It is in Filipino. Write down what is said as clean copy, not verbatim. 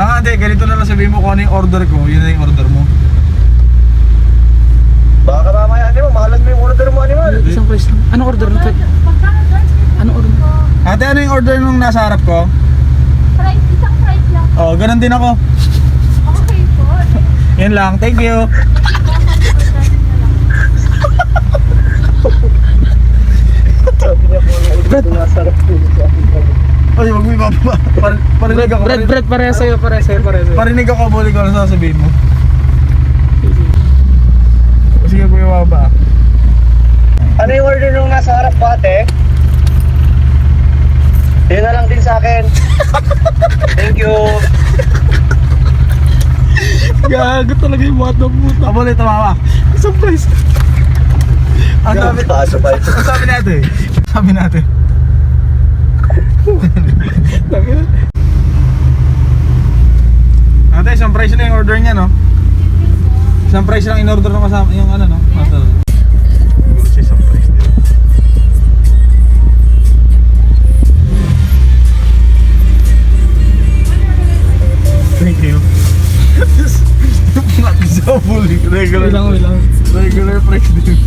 Hindi, ganito na lang sabihin mo kung ano yung order ko, yun na yung order mo. Baka mamaya, animal, mahalan mo yung order mo, animal. Isang price lang. Anong order nito? Anong order? Ate, ano yung order nung nasa harap ko? Price, isang price lang. Oh, ganun din ako. Okay po. Yan lang, thank you. Sabi niya po, order na sarap po sa akin. Ay, wag mo ibaba. Parinig ako. Bread, pareha sa'yo. Parinig ako, buli ko ano sasabihin mo. Sige, kuya baba. Ano yung order nung nasa harap po, ate? Yun na lang din sa akin. Thank you. Gago talaga yung mga puta. Abuli, tumawa. Isang price. Ang sabi, Kasabay. ang sabi natin. Sabi natin. Ate, isang price lang yung order niya, no? Isang price lang in-order ng kasama, yung ano, no? Master. Isang price din. Thank you. Not double, regular. Wait lang. Regular price din.